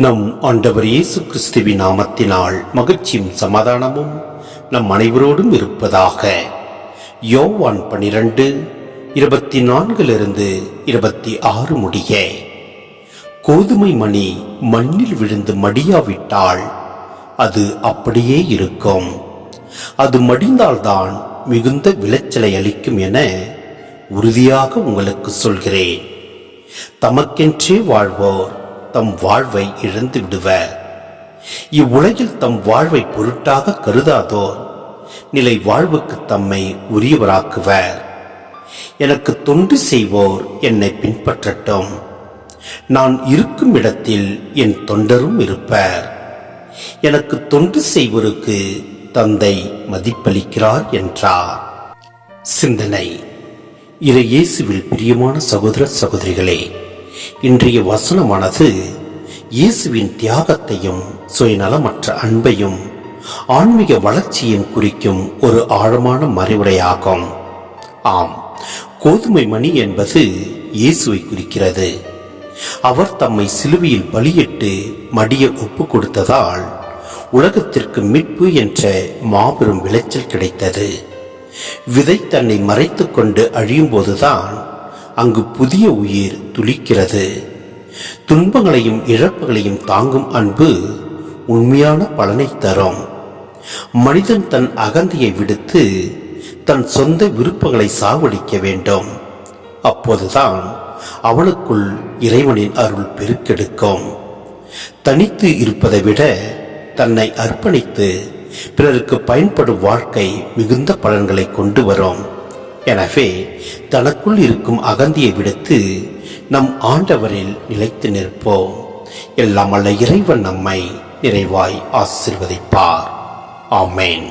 நம் ஆண்டவர் இயேசு கிறிஸ்துவின் நாமத்தினால் மகிழ்ச்சியும் சமாதானமும் நம் அனைவரோடும் இருப்பதாக. யோவான் 12:24-26 முடிய. கோதுமை மணி மண்ணில் விழுந்து மடியாவிட்டால் அது அப்படியே இருக்கும். அது மடிந்தால்தான் மிகுந்த விளைச்சலை அளிக்கும் என உறுதியாக உங்களுக்கு சொல்கிறேன். தமக்கென்றே வாழ்வோர் தம் வாழ்வை இழந்து விடுவர். இவ்வுலகில் தம் வாழ்வை பொருட்டாக கருதாதோர் நிலை வாழ்வுக்கு தம்மை உரியவராக்குவர். எனக்கு தொண்டு செய்வோர் என்னை பின்பற்றட்டும். நான் இருக்கும் இடத்தில் என் தொண்டரும் இருப்பர். எனக்கு தொண்டு செய்வோருக்கு தந்தை மதிப்பளிக்கிறார் என்றார். சிந்தனை. இயேசுவில் பிரியமான சகோதர சகோதரிகளே, இன்றைய வசனமானது இயேசுவின் தியாகத்தையும் சுயநலமற்ற அன்பையும் ஆன்மீக வளர்ச்சியும் குறிக்கும் ஒரு ஆழமான மறைவுரையாகும். ஆம், கோதுமை மணி என்பது இயேசுவை குறிக்கிறது. அவர் தம்மை சிலுவையில் பலியிட்டு மடிய ஒப்பு கொடுத்ததால் உலகத்திற்கு மீட்பு என்ற மாபெரும் விளைச்சல் கிடைத்தது. விதை தன்னை மறைத்துக் கொண்டு அழியும் போதுதான் அங்கு புதிய உயிர் துளிக்கிறது. துன்பங்களையும் இழப்புகளையும் தாங்கும் அன்பு உண்மையான பலனை தரும். மனிதன் தன் அகந்தையை விடுத்து தன் சொந்த விருப்பங்களை சாவடிக்க வேண்டும். அப்போதுதான் அவனுக்குள் இறைவனின் அருள் பெருக்கெடுக்கும். தனித்து இருப்பதை விட தன்னை அர்ப்பணித்து பிறருக்கு பயன்படும் வாழ்க்கை மிகுந்த பலன்களை கொண்டு வரும். எனவே தனக்குள் இருக்கும் அகந்தியை விடுத்து நம் ஆண்டவரில் நிலைத்து நிற்போம். எல்லாம் வல்ல இறைவன் நம்மை நிறைவாய் ஆசீர்வதிப்பார். ஆமென்.